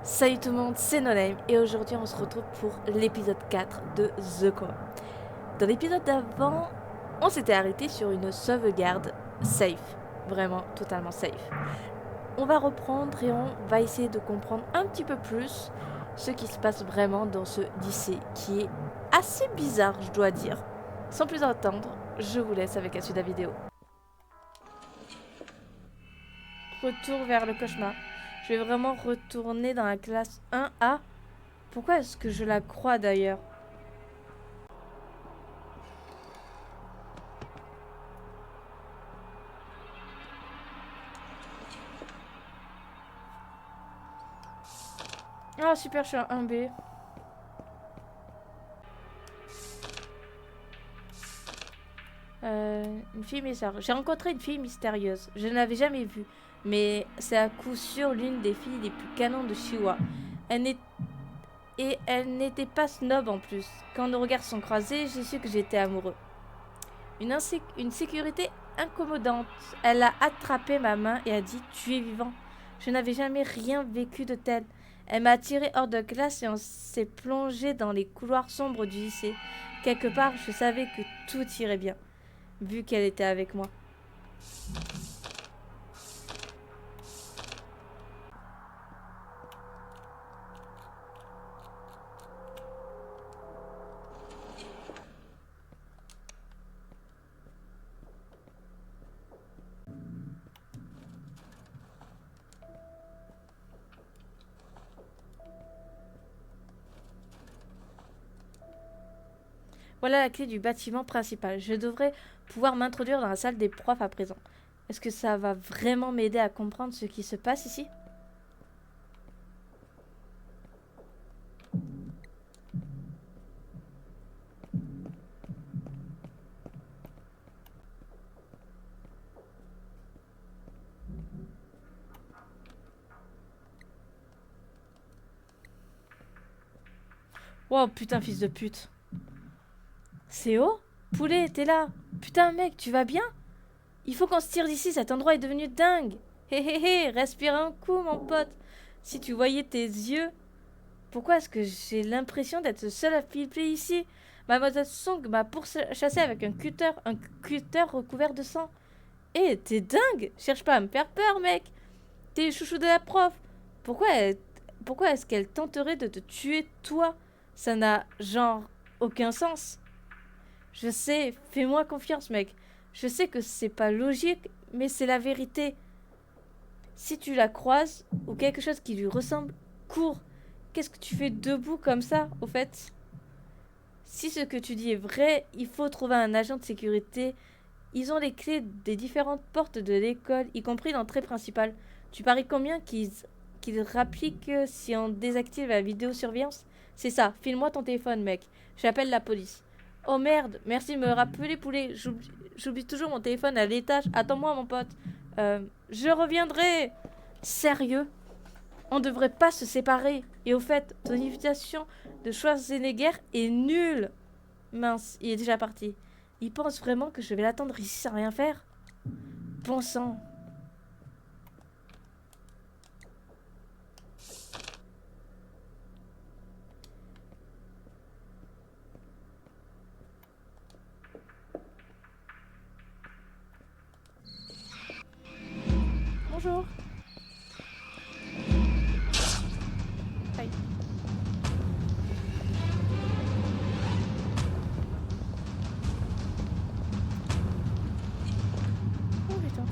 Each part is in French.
Salut tout le monde, c'est Noname et aujourd'hui on se retrouve pour l'épisode 4 de The Coma. Dans l'épisode d'avant, on s'était arrêté sur une sauvegarde safe, vraiment totalement safe. On va reprendre et on va essayer de comprendre un petit peu plus ce qui se passe vraiment dans ce lycée qui est assez bizarre, je dois dire. Sans plus attendre, je vous laisse avec la suite de la vidéo. Retour vers le cauchemar. Je vais vraiment retourner dans la classe 1A. Pourquoi est-ce que je la crois d'ailleurs? Ah super, je suis en 1B. Une fille mystérieuse. J'ai rencontré une fille mystérieuse. Je ne l'avais jamais vue. Mais c'est à coup sûr l'une des filles les plus canons de Shiwa. Elle n'est... Et elle n'était pas snob en plus. Quand nos regards sont croisés, j'ai su que j'étais amoureux. Une sécurité incommodante. Elle a attrapé ma main et a dit « Tu es vivant ». Je n'avais jamais rien vécu de tel. Elle m'a tiré hors de classe et on s'est plongé dans les couloirs sombres du lycée. Quelque part, je savais que tout irait bien, vu qu'elle était avec moi. Voilà la clé du bâtiment principal. Je devrais pouvoir m'introduire dans la salle des profs à présent. Est-ce que ça va vraiment m'aider à comprendre ce qui se passe ici? Wow, putain, fils de pute. Céo? Poulet, t'es là? Putain, mec, tu vas bien? Il faut qu'on se tire d'ici, cet endroit est devenu dingue. Hé hé hé, respire un coup, mon pote. Si tu voyais tes yeux. Pourquoi est-ce que j'ai l'impression d'être seule à flipper ici? Mademoiselle Song m'a pourchassé avec un cutter recouvert de sang. Eh, t'es dingue! Cherche pas à me faire peur, mec! T'es le chouchou de la prof! Pourquoi est-ce qu'elle tenterait de te tuer, toi? Ça n'a, genre, aucun sens. Je sais, fais-moi confiance, mec. Je sais que c'est pas logique, mais c'est la vérité. Si tu la croises, ou quelque chose qui lui ressemble, cours. Qu'est-ce que tu fais debout comme ça, au fait? Si ce que tu dis est vrai, il faut trouver un agent de sécurité. Ils ont les clés des différentes portes de l'école, y compris l'entrée principale. Tu paries combien qu'ils rappliquent si on désactive la vidéosurveillance? C'est ça, file-moi ton téléphone, mec. J'appelle la police. Oh merde, merci de me rappeler, poulet. J'oublie toujours mon téléphone à l'étage. Attends-moi, mon pote. Je reviendrai. Sérieux? On devrait pas se séparer. Et au fait, ton invitation de Schwarzenegger est nulle. Mince, il est déjà parti. Il pense vraiment que je vais l'attendre ici sans rien faire? Bon sang. Bonjour. Aïe. Oh putain.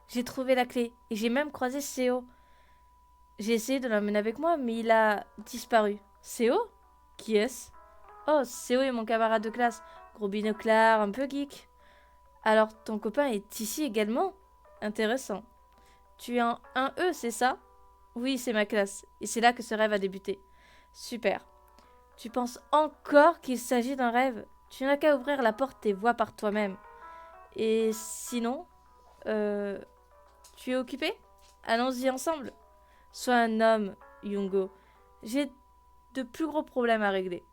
J'ai trouvé la clé et j'ai même croisé Seo. J'ai essayé de l'emmener avec moi, mais il a disparu. Seo? Qui est-ce? Oh, Seo est mon camarade de classe. Gros binoclard, un peu geek. Alors, ton copain est ici également? Intéressant. Tu es en 1E, c'est ça? Oui, c'est ma classe. Et c'est là que ce rêve a débuté. Super. Tu penses encore qu'il s'agit d'un rêve? Tu n'as qu'à ouvrir la porte et voir par toi-même. Et sinon, euh, tu es occupé? Allons-y ensemble. Sois un homme, Yungo. J'ai de plus gros problèmes à régler.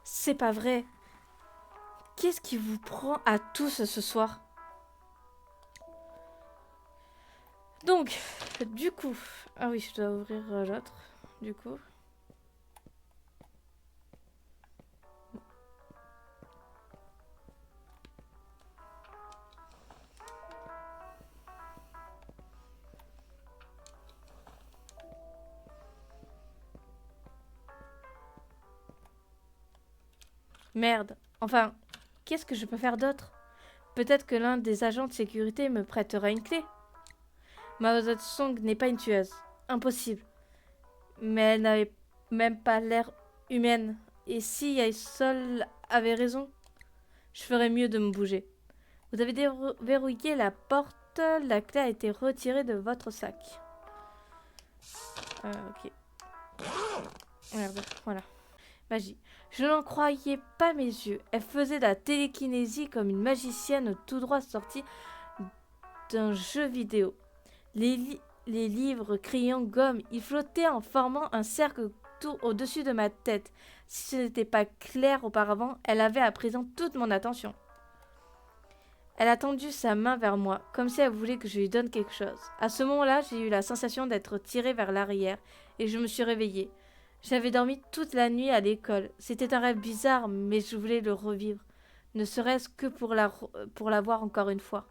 C'est pas vrai. Qu'est-ce qui vous prend à tous ce soir? Donc, du coup... Ah oui, je dois ouvrir l'autre, du coup. Merde. Enfin, qu'est-ce que je peux faire d'autre? Peut-être que l'un des agents de sécurité me prêtera une clé. Mao Zedong n'est pas une tueuse. Impossible. Mais elle n'avait même pas l'air humaine. Et si Sol avait raison, je ferais mieux de me bouger. Vous avez déverrouillé la porte. La clé a été retirée de votre sac. Ok. Merde, voilà. Magie. Je n'en croyais pas mes yeux. Elle faisait de la télékinésie comme une magicienne tout droit sortie d'un jeu vidéo. Les livres, crayons, gomme, ils flottaient en formant un cercle tout au-dessus de ma tête. Si ce n'était pas clair auparavant, elle avait à présent toute mon attention. Elle a tendu sa main vers moi, comme si elle voulait que je lui donne quelque chose. À ce moment-là, j'ai eu la sensation d'être tirée vers l'arrière, et je me suis réveillée. J'avais dormi toute la nuit à l'école. C'était un rêve bizarre, mais je voulais le revivre, ne serait-ce que pour la voir encore une fois.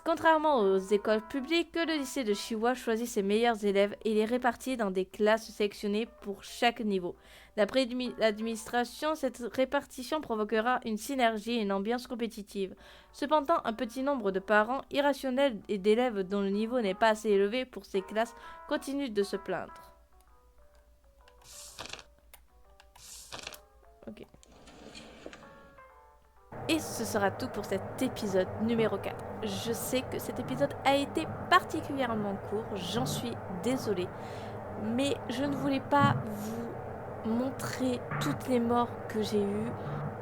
Contrairement aux écoles publiques, le lycée de Chihuahua choisit ses meilleurs élèves et les répartit dans des classes sélectionnées pour chaque niveau. D'après l'administration, cette répartition provoquera une synergie et une ambiance compétitive. Cependant, un petit nombre de parents irrationnels et d'élèves dont le niveau n'est pas assez élevé pour ces classes continuent de se plaindre. Ok. Et ce sera tout pour cet épisode numéro 4. Je sais que cet épisode a été particulièrement court, j'en suis désolée. Mais je ne voulais pas vous montrer toutes les morts que j'ai eues,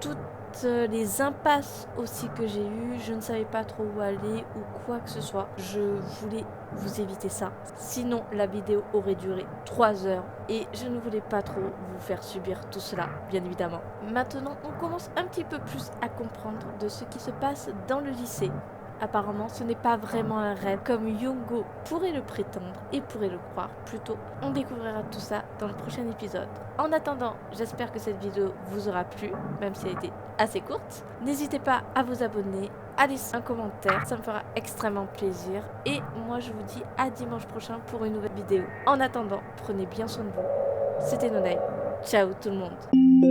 toutes les impasses aussi que j'ai eues. Je ne savais pas trop où aller ou quoi que ce soit. Je voulais vous éviter ça. Sinon, la vidéo aurait duré 3 heures et je ne voulais pas trop vous faire subir tout cela, bien évidemment. Maintenant, on commence un petit peu plus à comprendre de ce qui se passe dans le lycée. Apparemment, ce n'est pas vraiment un rêve comme Yongo pourrait le prétendre et pourrait le croire. Plutôt, on découvrira tout ça dans le prochain épisode. En attendant, j'espère que cette vidéo vous aura plu, même si elle était assez courte. N'hésitez pas à vous abonner, à laisser un commentaire, ça me fera extrêmement plaisir. Et moi, je vous dis à dimanche prochain pour une nouvelle vidéo. En attendant, prenez bien soin de vous. C'était Nonai. Ciao tout le monde.